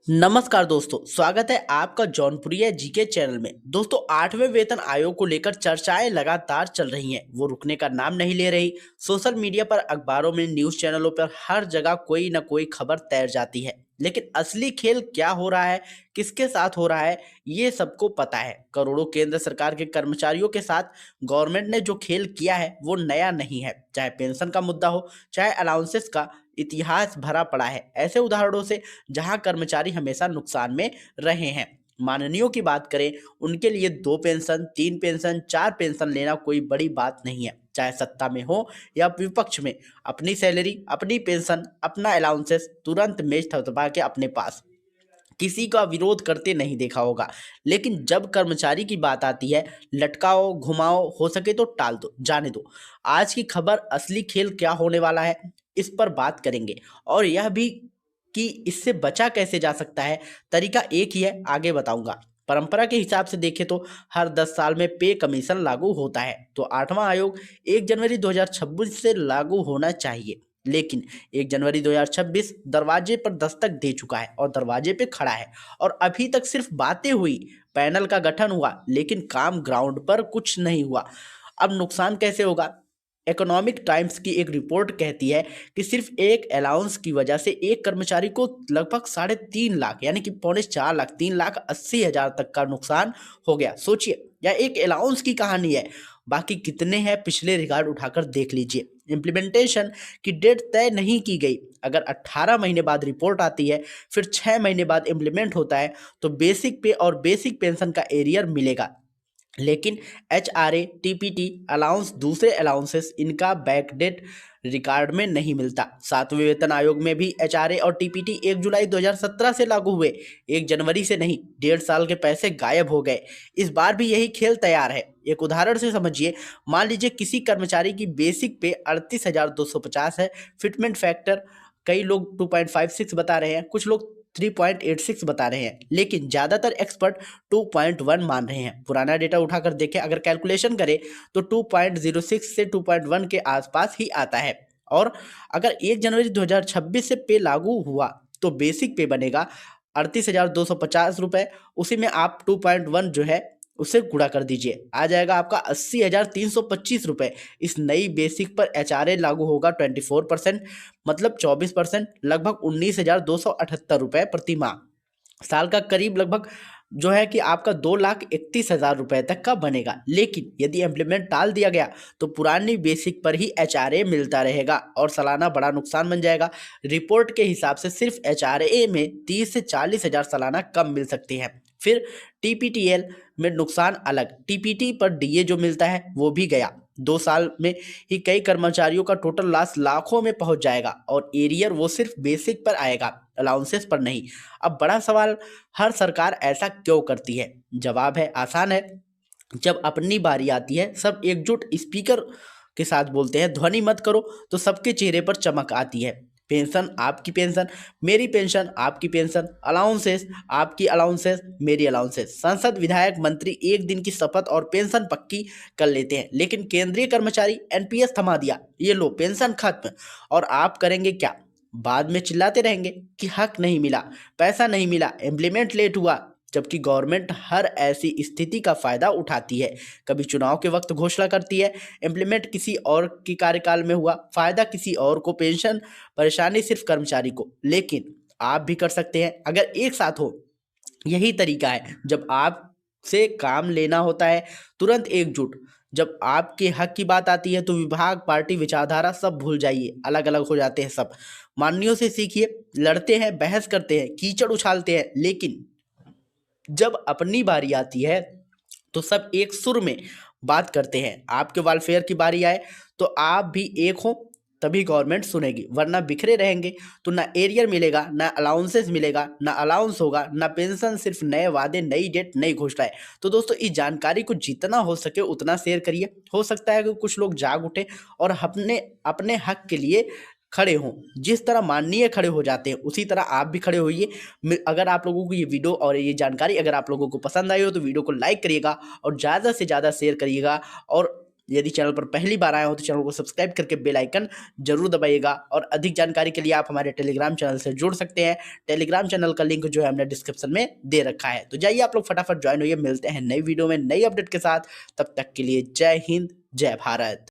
नमस्कार दोस्तों, स्वागत है आपका जौनपुरिया जीके चैनल में। दोस्तों, 8वें वेतन आयोग को लेकर चर्चाएं लगातार चल रही हैं। वो रुकने का नाम नहीं ले रही। सोशल मीडिया पर, अखबारों में, न्यूज चैनलों पर हर जगह कोई न कोई खबर तैर जाती है। लेकिन असली खेल क्या हो रहा है, किसके साथ हो रहा है, ये सबको पता है। करोड़ों केंद्र सरकार के कर्मचारियों के साथ गवर्नमेंट ने जो खेल किया है वो नया नहीं है। चाहे पेंशन का मुद्दा हो, चाहे अलाउंसेस का, इतिहास भरा पड़ा है ऐसे उदाहरणों से जहां कर्मचारी हमेशा नुकसान में रहे हैं। माननीयों की बात करें, उनके लिए 2 पेंशन, 3 पेंशन, 4 पेंशन लेना कोई बड़ी बात नहीं है। चाहे सत्ता में हो या विपक्ष में, अपनी सैलरी, अपनी पेंशन, अपना अलाउंसेस तुरंत मेज थपथपा के अपने पास, किसी का विरोध करते नहीं देखा होगा। लेकिन जब कर्मचारी की बात आती है, लटकाओ, घुमाओ, हो सके तो टाल दो, जाने दो। आज की खबर असली खेल क्या होने वाला है, इस पर बात करेंगे। और यह भी कि इससे बचा कैसे जा सकता है। तरीका एक ही है, आगे बताऊंगा। परंपरा के हिसाब से देखें तो हर 10 साल में पे कमीशन लागू होता है, तो 8वां आयोग 1 जनवरी 2026 से लागू होना चाहिए। लेकिन 1 जनवरी 2026 दरवाजे पर दस्तक दे चुका है और दरवाजे पे खड़ा है। और अभी तक सिर्फ बातें हुई, पैनल का गठन हुआ, लेकिन काम ग्राउंड पर कुछ नहीं हुआ। अब नुकसान कैसे होगा? इकोनॉमिक टाइम्स की एक रिपोर्ट कहती है कि सिर्फ एक अलाउंस की वजह से एक कर्मचारी को लगभग 3.5 लाख, यानी कि 4.25 लाख, 3,80,000 तक का नुकसान हो गया। सोचिए, यह एक अलाउंस की कहानी है। बाकी कितने हैं, पिछले रिकॉर्ड उठाकर देख लीजिए। इम्प्लीमेंटेशन की डेट तय नहीं की गई। अगर 18 महीने बाद रिपोर्ट आती है, फिर 6 महीने बाद इम्प्लीमेंट होता है, तो बेसिक पे और बेसिक पेंशन का एरियर मिलेगा। लेकिन HRA, TPT, अलाउंस, दूसरे अलाउंसेस, इनका बैकडेट रिकॉर्ड में नहीं मिलता। 7वें वेतन आयोग में भी HRA और TPT 1 जुलाई 2017 से लागू हुए, 1 जनवरी से नहीं। 1.5 साल के पैसे गायब हो गए। इस बार भी यही खेल तैयार है। एक उदाहरण से समझिए। मान लीजिए किसी कर्मचारी की बेसिक पे 38,250 है। फिटमेंट फैक्टर कई लोग 2.56 बता रहे हैं, कुछ लोग 3.86 बता रहे हैं, लेकिन ज्यादातर एक्सपर्ट 2.1 मान रहे हैं। पुराना डेटा उठाकर देखें, अगर कैलकुलेशन करें तो 2.06 से 2.1 के आसपास ही आता है। और अगर 1 जनवरी 2026 से पे लागू हुआ तो बेसिक पे बनेगा 38,250 रुपये। उसी में आप 2.1 जो है उससे गुणा कर दीजिए, आ जाएगा आपका 80,325 रुपये। इस नई बेसिक पर HRA लागू होगा 24%, मतलब 24%, लगभग 19,278 रुपये प्रति माह। साल का करीब लगभग जो है कि आपका 2,31,000 रुपये तक का बनेगा। लेकिन यदि इम्प्लीमेंट टाल दिया गया तो पुरानी बेसिक पर ही HRA मिलता रहेगा और सालाना बड़ा नुकसान बन जाएगा। रिपोर्ट के हिसाब से सिर्फ HRA में 30 से 40 हज़ार सालाना कम मिल सकती हैं। फिर TPTL में नुकसान अलग। TPT पर DA जो मिलता है वो भी गया। 2 साल में ही कई कर्मचारियों का टोटल लॉस लाखों में पहुंच जाएगा। और एरियर वो सिर्फ बेसिक पर आएगा, अलाउंसेस पर नहीं। अब बड़ा सवाल, हर सरकार ऐसा क्यों करती है? जवाब है आसान है। जब अपनी बारी आती है, सब एकजुट स्पीकर के साथ बोलते हैं, ध्वनि मत करो, तो सबके चेहरे पर चमक आती है। पेंशन आपकी पेंशन, मेरी पेंशन, आपकी पेंशन, अलाउंसेस आपकी अलाउंसेस, मेरी अलाउंसेस। सांसद, विधायक, मंत्री एक दिन की शपथ और पेंशन पक्की कर लेते हैं, लेकिन केंद्रीय कर्मचारी NPS थमा दिया, ये लो पेंशन खत्म। और आप करेंगे क्या? बाद में चिल्लाते रहेंगे कि हक नहीं मिला, पैसा नहीं मिला, इम्प्लीमेंट लेट हुआ। जबकि गवर्नमेंट हर ऐसी स्थिति का फायदा उठाती है। कभी चुनाव के वक्त घोषणा करती है, इम्प्लीमेंट किसी और की कार्यकाल में हुआ, फायदा किसी और को, पेंशन, परेशानी सिर्फ कर्मचारी को। लेकिन आप भी कर सकते हैं अगर एक साथ हो। यही तरीका है। जब आपसे काम लेना होता है, तुरंत एकजुट। जब आपके हक की बात आती है तो विभाग, पार्टी, विचारधारा सब भूल जाइए, अलग अलग हो जाते हैं सब। माननीयों से सीखिए, लड़ते हैं, बहस करते हैं, कीचड़ उछालते हैं, लेकिन जब अपनी बारी आती है तो सब एक सुर में बात करते हैं। आपके वेलफेयर की बारी आए तो आप भी एक हो, तभी गवर्नमेंट सुनेगी। वरना बिखरे रहेंगे तो ना एरियर मिलेगा, ना अलाउंसेस मिलेगा, ना अलाउंस होगा, ना पेंशन, सिर्फ नए वादे, नई डेट, नई घोषणाएं। तो दोस्तों, इस जानकारी को जितना हो सके उतना शेयर करिए। हो सकता है कि कुछ लोग जाग उठे और अपने अपने हक के लिए खड़े हों। जिस तरह माननीय खड़े हो जाते हैं, उसी तरह आप भी खड़े होइए। अगर आप लोगों को ये वीडियो और ये जानकारी अगर आप लोगों को पसंद आई हो तो वीडियो को लाइक करिएगा और ज़्यादा से ज़्यादा शेयर करिएगा। और यदि चैनल पर पहली बार आए हो तो चैनल को सब्सक्राइब करके बेल आइकन जरूर दबाइएगा, और अधिक जानकारी के लिए आप हमारे टेलीग्राम चैनल से जुड़ सकते हैं। टेलीग्राम चैनल का लिंक जो है हमने डिस्क्रिप्शन में दे रखा है, तो जाइए आप लोग फटाफट ज्वाइन होइए। मिलते हैं नई वीडियो में नई अपडेट के साथ, तब तक के लिए जय हिंद जय भारत।